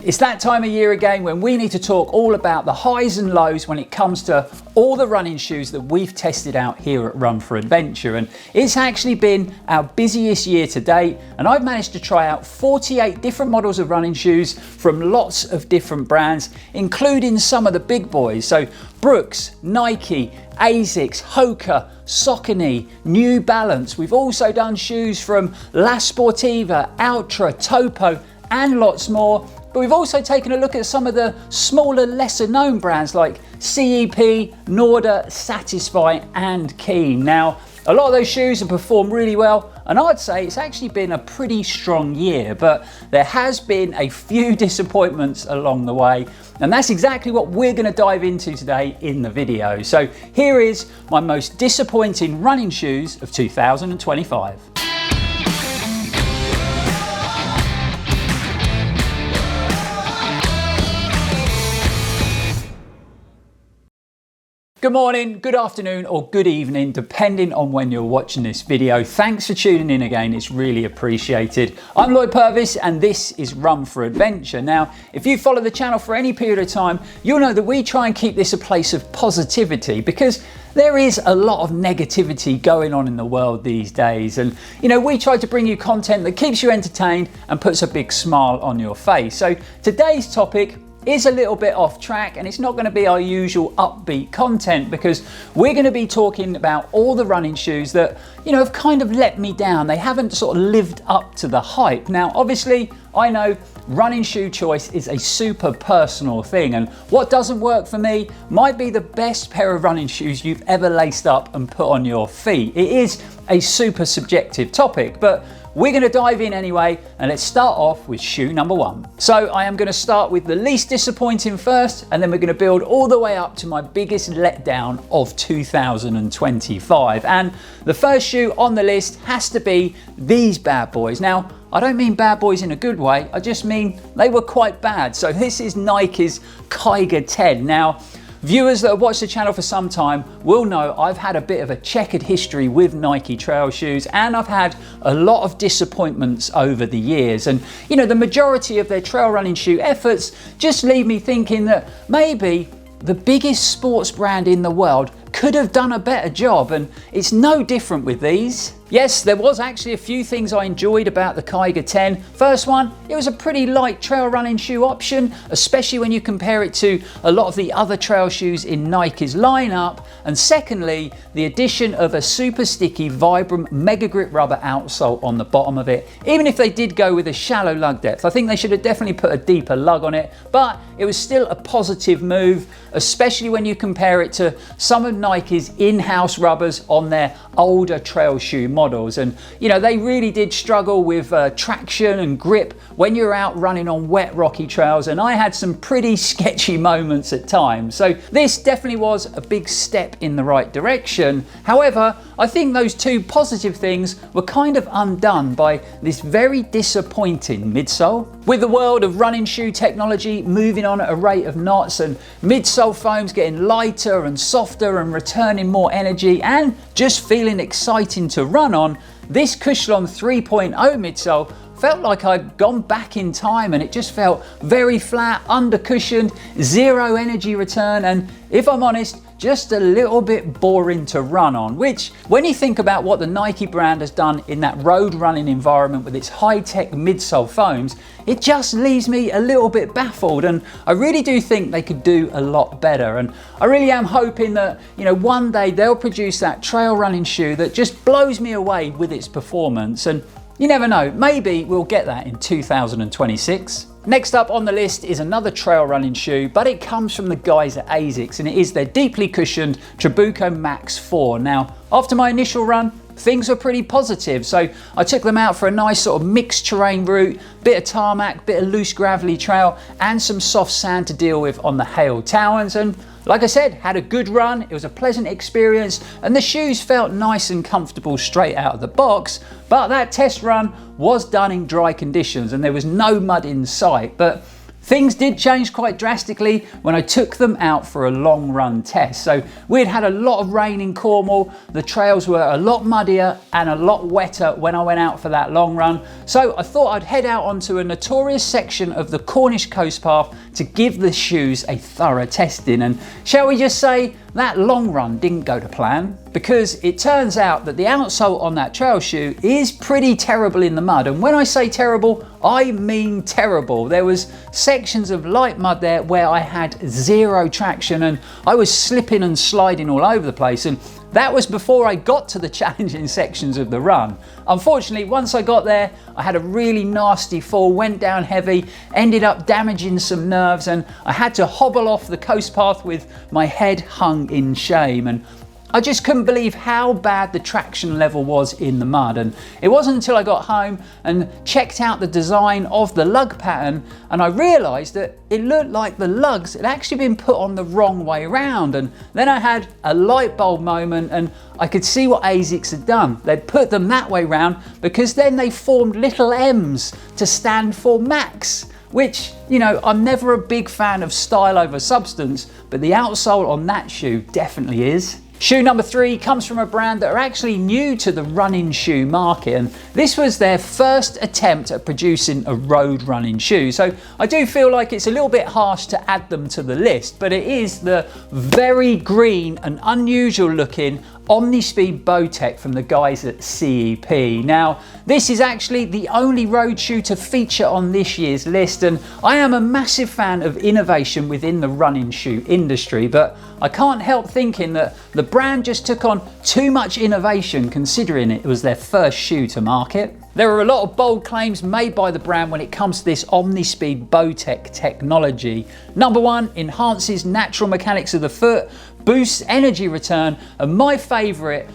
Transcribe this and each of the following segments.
It's that time of year again when we need to talk all about the highs and lows when it comes to all the running shoes that we've tested out here at Run4Adventure, and it's actually been our busiest year to date, and I've managed to try out 48 different models of running shoes from lots of different brands, including some of the big boys. So Brooks, Nike, Asics, Hoka, Saucony, New Balance. We've also done shoes from La Sportiva, Ultra, Topo and lots more. But we've also taken a look at some of the smaller, lesser known brands like CEP, Norda, Satisfy and Keen. Now, a lot of those shoes have performed really well, and I'd say it's actually been a pretty strong year, but there has been a few disappointments along the way, and that's exactly what we're going to dive into today in the video. So here is my most disappointing running shoes of 2025. Good morning, good afternoon or good evening, depending on when you're watching this video. Thanks for tuning in again, it's really appreciated. I'm Lloyd Purvis and this is Run4Adventure. Now, if you follow the channel for any period of time, you'll know that we try and keep this a place of positivity because there is a lot of negativity going on in the world these days. And we try to bring you content that keeps you entertained and puts a big smile on your face. So today's topic is a little bit off track, and it's not going to be our usual upbeat content because we're going to be talking about all the running shoes that have kind of let me down. They haven't sort of lived up to the hype. Now obviously I know running shoe choice is a super personal thing, and what doesn't work for me might be the best pair of running shoes you've ever laced up and put on your feet. It is a super subjective topic, but we're going to dive in anyway, and let's start off with shoe number one. So I am going to start with the least disappointing first, and then we're going to build all the way up to my biggest letdown of 2025. And the first shoe on the list has to be these bad boys. Now, I don't mean bad boys in a good way, I just mean they were quite bad. So this is Nike's Kiger 10. Now, viewers that have watched the channel for some time will know I've had a bit of a checkered history with Nike trail shoes, and I've had a lot of disappointments over the years. And the majority of their trail running shoe efforts just leave me thinking that maybe the biggest sports brand in the world could have done a better job, and it's no different with these. Yes, there was actually a few things I enjoyed about the Kiger 10. First one, it was a pretty light trail running shoe option, especially when you compare it to a lot of the other trail shoes in Nike's lineup. And secondly, the addition of a super sticky Vibram Mega Grip rubber outsole on the bottom of it. Even if they did go with a shallow lug depth, I think they should have definitely put a deeper lug on it, but it was still a positive move, especially when you compare it to some of Nike's in-house rubbers on their older trail shoe models. And they really did struggle with traction and grip when you're out running on wet rocky trails, and I had some pretty sketchy moments at times. So this definitely was a big step in the right direction. However, I think those two positive things were kind of undone by this very disappointing midsole. With the world of running shoe technology moving on at a rate of knots, and midsole foams getting lighter and softer and returning more energy and just feeling exciting to run on, this Cushlon 3.0 midsole felt like I'd gone back in time, and it just felt very flat, under-cushioned, zero energy return, and if I'm honest, just a little bit boring to run on, which when you think about what the Nike brand has done in that road running environment with its high-tech midsole foams, it just leaves me a little bit baffled, and I really do think they could do a lot better. And I really am hoping that one day they'll produce that trail running shoe that just blows me away with its performance, and you never know, maybe we'll get that in 2026. Next up on the list is another trail running shoe, but it comes from the guys at Asics, and it is their deeply cushioned Trabuco Max 4. Now, after my initial run, things were pretty positive, so I took them out for a nice sort of mixed terrain route, bit of tarmac, bit of loose gravelly trail, and some soft sand to deal with on the Hale Towers, and like I said, had a good run. It was a pleasant experience, and the shoes felt nice and comfortable straight out of the box, but that test run was done in dry conditions and there was no mud in sight. But Things did change quite drastically when I took them out for a long run test. So we'd had a lot of rain in Cornwall, the trails were a lot muddier and a lot wetter when I went out for that long run. So I thought I'd head out onto a notorious section of the Cornish coast path to give the shoes a thorough testing. And shall we just say, that long run didn't go to plan, because it turns out that the outsole on that trail shoe is pretty terrible in the mud. And when I say terrible, I mean terrible. There was sections of light mud there where I had zero traction and I was slipping and sliding all over the place. And that was before I got to the challenging sections of the run. Unfortunately, once I got there, I had a really nasty fall, went down heavy, ended up damaging some nerves, and I had to hobble off the coast path with my head hung in shame. And I just couldn't believe how bad the traction level was in the mud. And it wasn't until I got home and checked out the design of the lug pattern and I realised that it looked like the lugs had actually been put on the wrong way around. And then I had a light bulb moment and I could see what ASICS had done. They'd put them that way round because then they formed little M's to stand for max. Which, you know, I'm never a big fan of style over substance, but the outsole on that shoe definitely is. Shoe number 3 comes from a brand that are actually new to the running shoe market, and this was their first attempt at producing a road running shoe. So I do feel like it's a little bit harsh to add them to the list, but it is the very green and unusual looking Omnispeed Bowtech from the guys at CEP. Now, this is actually the only road shoe to feature on this year's list, and I am a massive fan of innovation within the running shoe industry, but I can't help thinking that the brand just took on too much innovation considering it was their first shoe to market. There are a lot of bold claims made by the brand when it comes to this Omnispeed Bowtech technology. Number 1, enhances natural mechanics of the foot, boosts energy return, and my favourite,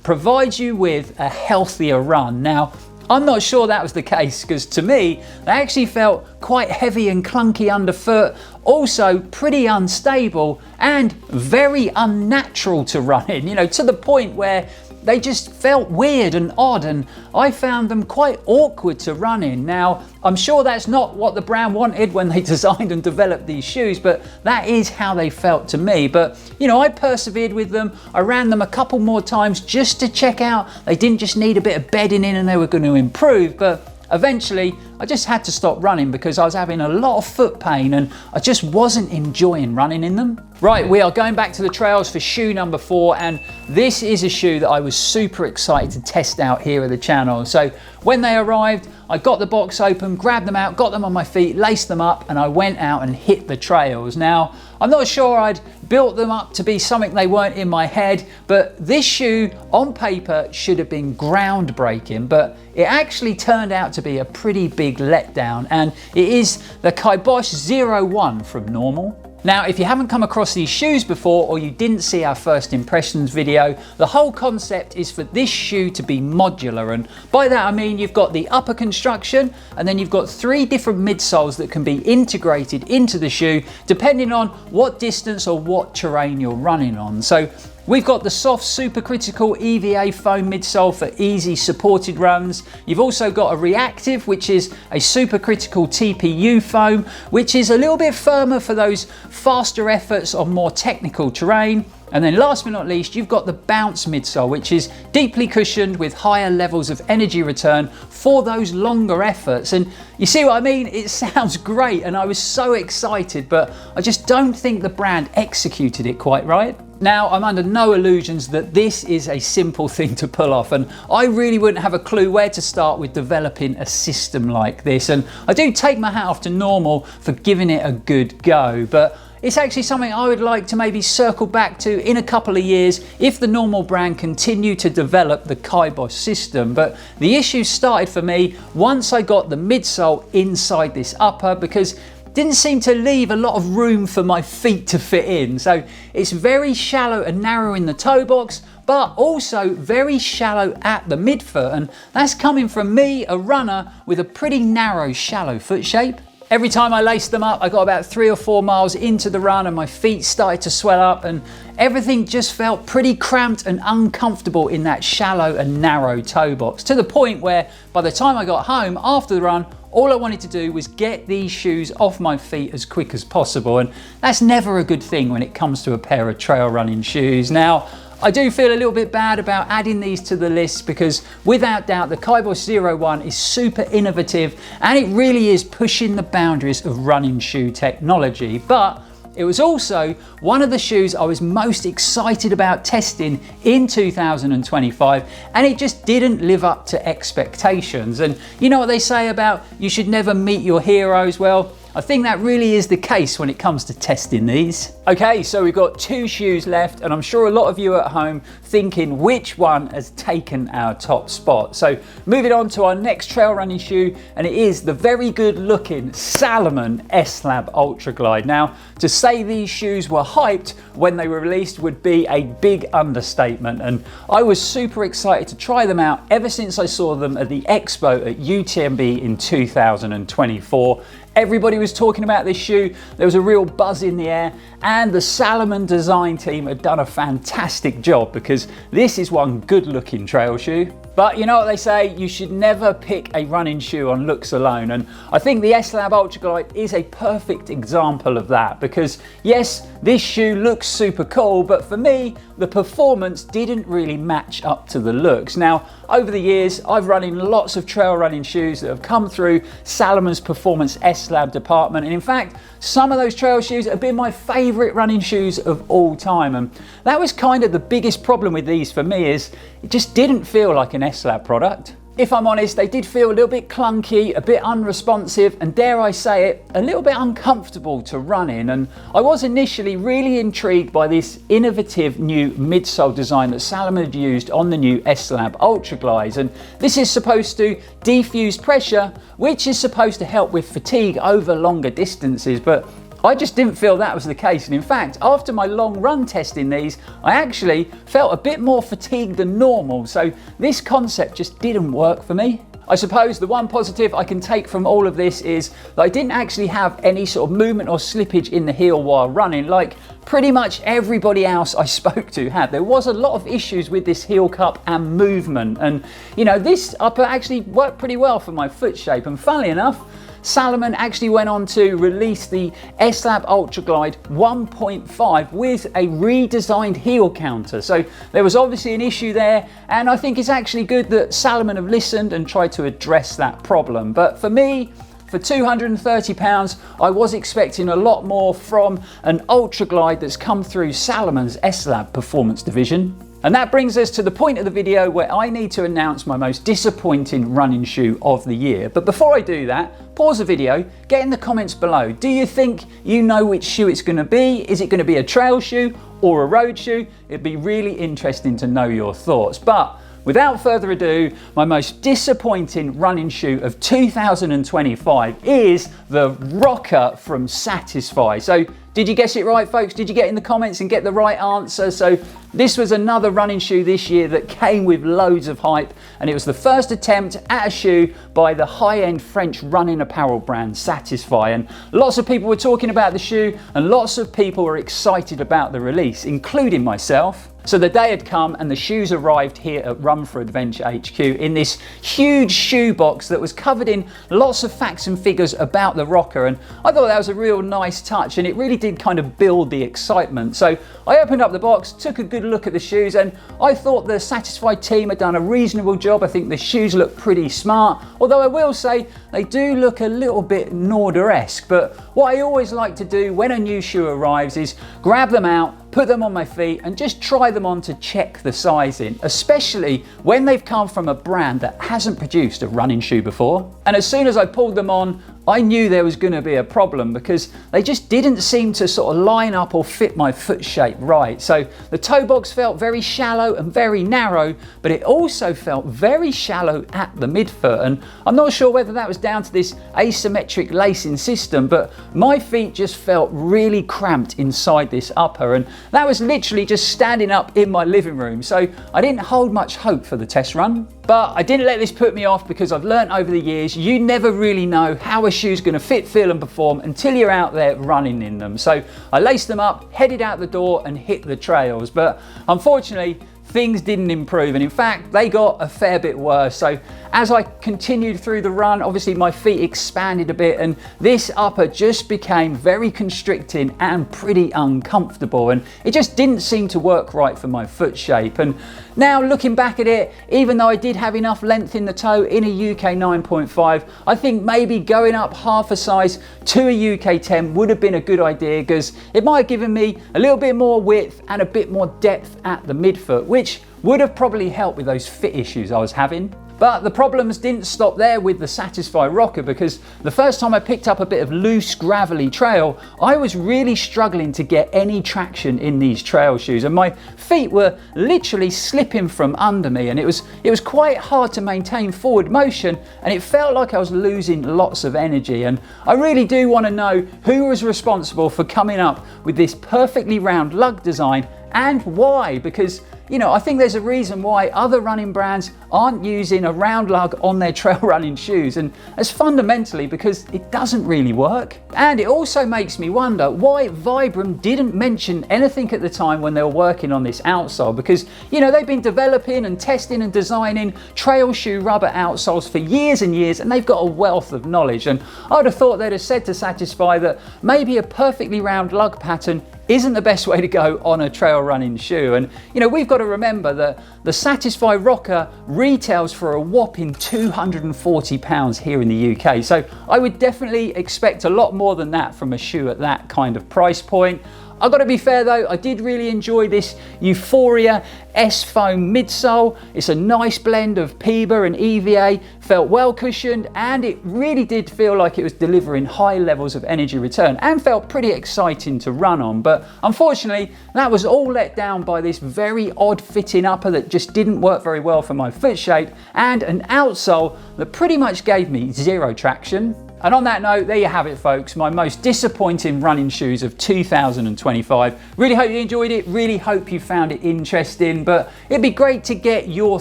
provides you with a healthier run. Now, I'm not sure that was the case, because to me, they actually felt quite heavy and clunky underfoot, also pretty unstable and very unnatural to run in, you know, to the point where they just felt weird and odd, and I found them quite awkward to run in. Now, I'm sure that's not what the brand wanted when they designed and developed these shoes, but that is how they felt to me. But, you know, I persevered with them. I ran them a couple more times just to check out they didn't just need a bit of bedding in and they were going to improve. But eventually, I just had to stop running because I was having a lot of foot pain and I just wasn't enjoying running in them. Right, we are going back to the trails for shoe number 4, and this is a shoe that I was super excited to test out here at the channel. So when they arrived, I got the box open, grabbed them out, got them on my feet, laced them up, and I went out and hit the trails. Now, I'm not sure I'd built them up to be something they weren't in my head, but this shoe on paper should have been groundbreaking, but it actually turned out to be a pretty big letdown, and it is the Kibosh 01 from Normal. Now, if you haven't come across these shoes before, or you didn't see our first impressions video, the whole concept is for this shoe to be modular, and by that I mean you've got the upper construction and then you've got 3 different midsoles that can be integrated into the shoe depending on what distance or what terrain you're running on. So we've got the soft supercritical EVA foam midsole for easy supported runs. You've also got a reactive, which is a supercritical TPU foam, which is a little bit firmer for those faster efforts on more technical terrain. And then last but not least, you've got the bounce midsole, which is deeply cushioned with higher levels of energy return for those longer efforts. And you see what I mean? It sounds great and I was so excited, but I just don't think the brand executed it quite right. Now, I'm under no illusions that this is a simple thing to pull off, and I really wouldn't have a clue where to start with developing a system like this. And I do take my hat off to Normal for giving it a good go, but it's actually something I would like to maybe circle back to in a couple of years if the Normal brand continue to develop the Kibosh system. But the issue started for me once I got the midsole inside this upper, because didn't seem to leave a lot of room for my feet to fit in. So it's very shallow and narrow in the toe box, but also very shallow at the midfoot. And that's coming from me, a runner with a pretty narrow, shallow foot shape. Every time I laced them up, I got about 3 or 4 miles into the run and my feet started to swell up and everything just felt pretty cramped and uncomfortable in that shallow and narrow toe box, to the point where by the time I got home after the run, all I wanted to do was get these shoes off my feet as quick as possible, and that's never a good thing when it comes to a pair of trail running shoes. Now, I do feel a little bit bad about adding these to the list because without doubt the Kaibosh 01 is super innovative and it really is pushing the boundaries of running shoe technology. But it was also one of the shoes I was most excited about testing in 2025, and it just didn't live up to expectations. And you know what they say about you should never meet your heroes? Well, I think that really is the case when it comes to testing these. Okay, so we've got 2 shoes left, and I'm sure a lot of you at home thinking which one has taken our top spot. So moving on to our next trail running shoe, and it is the very good looking Salomon S-Lab Ultra Glide. Now, to say these shoes were hyped when they were released would be a big understatement, and I was super excited to try them out ever since I saw them at the Expo at UTMB in 2024. Everybody was talking about this shoe. There was a real buzz in the air, and the Salomon design team had done a fantastic job because this is one good looking trail shoe. But you know what they say, you should never pick a running shoe on looks alone, and I think the S-Lab Ultra Glide is a perfect example of that because yes, this shoe looks super cool, but for me, the performance didn't really match up to the looks. Now, over the years, I've run in lots of trail running shoes that have come through Salomon's Performance S-Lab department, and in fact, some of those trail shoes have been my favorite running shoes of all time, and that was kind of the biggest problem with these for me, is it just didn't feel like an S-Lab product. If I'm honest, they did feel a little bit clunky, a bit unresponsive, and dare I say it, a little bit uncomfortable to run in. And I was initially really intrigued by this innovative new midsole design that Salomon had used on the new S-Lab Ultra Glides. And this is supposed to defuse pressure, which is supposed to help with fatigue over longer distances. But I just didn't feel that was the case, and in fact, after my long run testing these, I actually felt a bit more fatigued than normal, so this concept just didn't work for me. I suppose the one positive I can take from all of this is that I didn't actually have any sort of movement or slippage in the heel while running, like pretty much everybody else I spoke to had. There was a lot of issues with this heel cup and movement, and you know, this upper actually worked pretty well for my foot shape, and funnily enough, Salomon actually went on to release the S-Lab Ultra Glide 1.5 with a redesigned heel counter. So there was obviously an issue there, and I think it's actually good that Salomon have listened and tried to address that problem. But for me, for £230, I was expecting a lot more from an Ultra Glide that's come through Salomon's S-Lab Performance division. And that brings us to the point of the video where I need to announce my most disappointing running shoe of the year. But before I do that, pause the video, get in the comments below. Do you think you know which shoe it's going to be? Is it going to be a trail shoe or a road shoe? It'd be really interesting to know your thoughts. But without further ado, my most disappointing running shoe of 2025 is the Rocker from Satisfy. So did you guess it right, folks? Did you get in the comments and get the right answer? So this was another running shoe this year that came with loads of hype, and it was the first attempt at a shoe by the high-end French running apparel brand Satisfy. And lots of people were talking about the shoe, and lots of people were excited about the release, including myself. So the day had come and the shoes arrived here at Run4Adventure HQ in this huge shoe box that was covered in lots of facts and figures about the Rocker, and I thought that was a real nice touch, and it really did kind of build the excitement. So I opened up the box, took a good look at the shoes, and I thought the Satisfy team had done a reasonable job. I think the shoes look pretty smart, although I will say they do look a little bit Norder-esque. But what I always like to do when a new shoe arrives is grab them out, put them on my feet and just try them on to check the sizing, especially when they've come from a brand that hasn't produced a running shoe before. And as soon as I pulled them on, I knew there was going to be a problem because they just didn't seem to sort of line up or fit my foot shape right. So the toe box felt very shallow and very narrow, but it also felt very shallow at the midfoot. And I'm not sure whether that was down to this asymmetric lacing system, but my feet just felt really cramped inside this upper. And that was literally just standing up in my living room. So I didn't hold much hope for the test run. But I didn't let this put me off because I've learned over the years, you never really know how a shoe's going to fit, feel and perform until you're out there running in them. So I laced them up, headed out the door and hit the trails. But unfortunately, things didn't improve, and in fact they got a fair bit worse. So as I continued through the run, obviously my feet expanded a bit and this upper just became very constricting and pretty uncomfortable, and it just didn't seem to work right for my foot shape. And now looking back at it, even though I did have enough length in the toe in a UK 9.5, I think maybe going up half a size to a UK 10 would have been a good idea, because it might have given me a little bit more width and a bit more depth at the midfoot, which would have probably helped with those fit issues I was having. But the problems didn't stop there with the Satisfy Rocker, because the first time I picked up a bit of loose gravelly trail, I was really struggling to get any traction in these trail shoes, and my feet were literally slipping from under me, and it was quite hard to maintain forward motion, and it felt like I was losing lots of energy. And I really do want to know who was responsible for coming up with this perfectly round lug design and why, because I think there's a reason why other running brands aren't using a round lug on their trail running shoes, and that's fundamentally because it doesn't really work. And it also makes me wonder why Vibram didn't mention anything at the time when they were working on this outsole, because they've been developing and testing and designing trail shoe rubber outsoles for years and years, and they've got a wealth of knowledge. And I would have thought they'd have said to Satisfy that maybe a perfectly round lug pattern isn't the best way to go on a trail running shoe. And we've got to remember that the Satisfy Rocker retails for a whopping £240 here in the UK, so I would definitely expect a lot more than that from a shoe at that kind of price point. I've got to be fair though, I did really enjoy this Euphoria S-Foam midsole. It's a nice blend of PEBA and EVA, felt well cushioned, and it really did feel like it was delivering high levels of energy return and felt pretty exciting to run on. But unfortunately, that was all let down by this very odd fitting upper that just didn't work very well for my foot shape, and an outsole that pretty much gave me zero traction. And on that note, there you have it folks, my most disappointing running shoes of 2025. Really hope you enjoyed it, really hope you found it interesting, but it'd be great to get your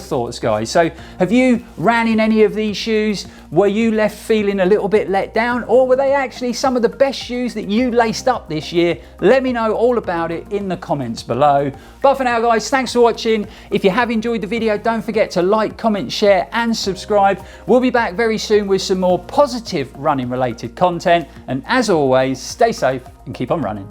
thoughts guys. So have you ran in any of these shoes? Were you left feeling a little bit let down, or were they actually some of the best shoes that you laced up this year? Let me know all about it in the comments below. But for now guys, thanks for watching. If you have enjoyed the video, don't forget to like, comment, share and subscribe. We'll be back very soon with some more positive running related content, and as always, stay safe and keep on running.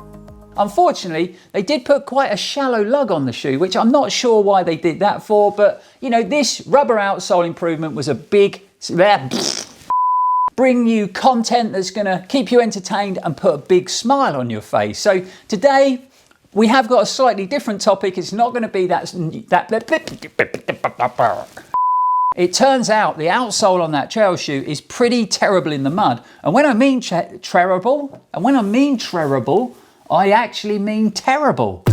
Unfortunately, they did put quite a shallow lug on the shoe, which I'm not sure why they did that for, but this rubber outsole improvement was a big bring you content that's going to keep you entertained and put a big smile on your face. So today we have got a slightly different topic. It's not going to be that it turns out the outsole on that trail shoe is pretty terrible in the mud. And when I mean terrible, I actually mean terrible.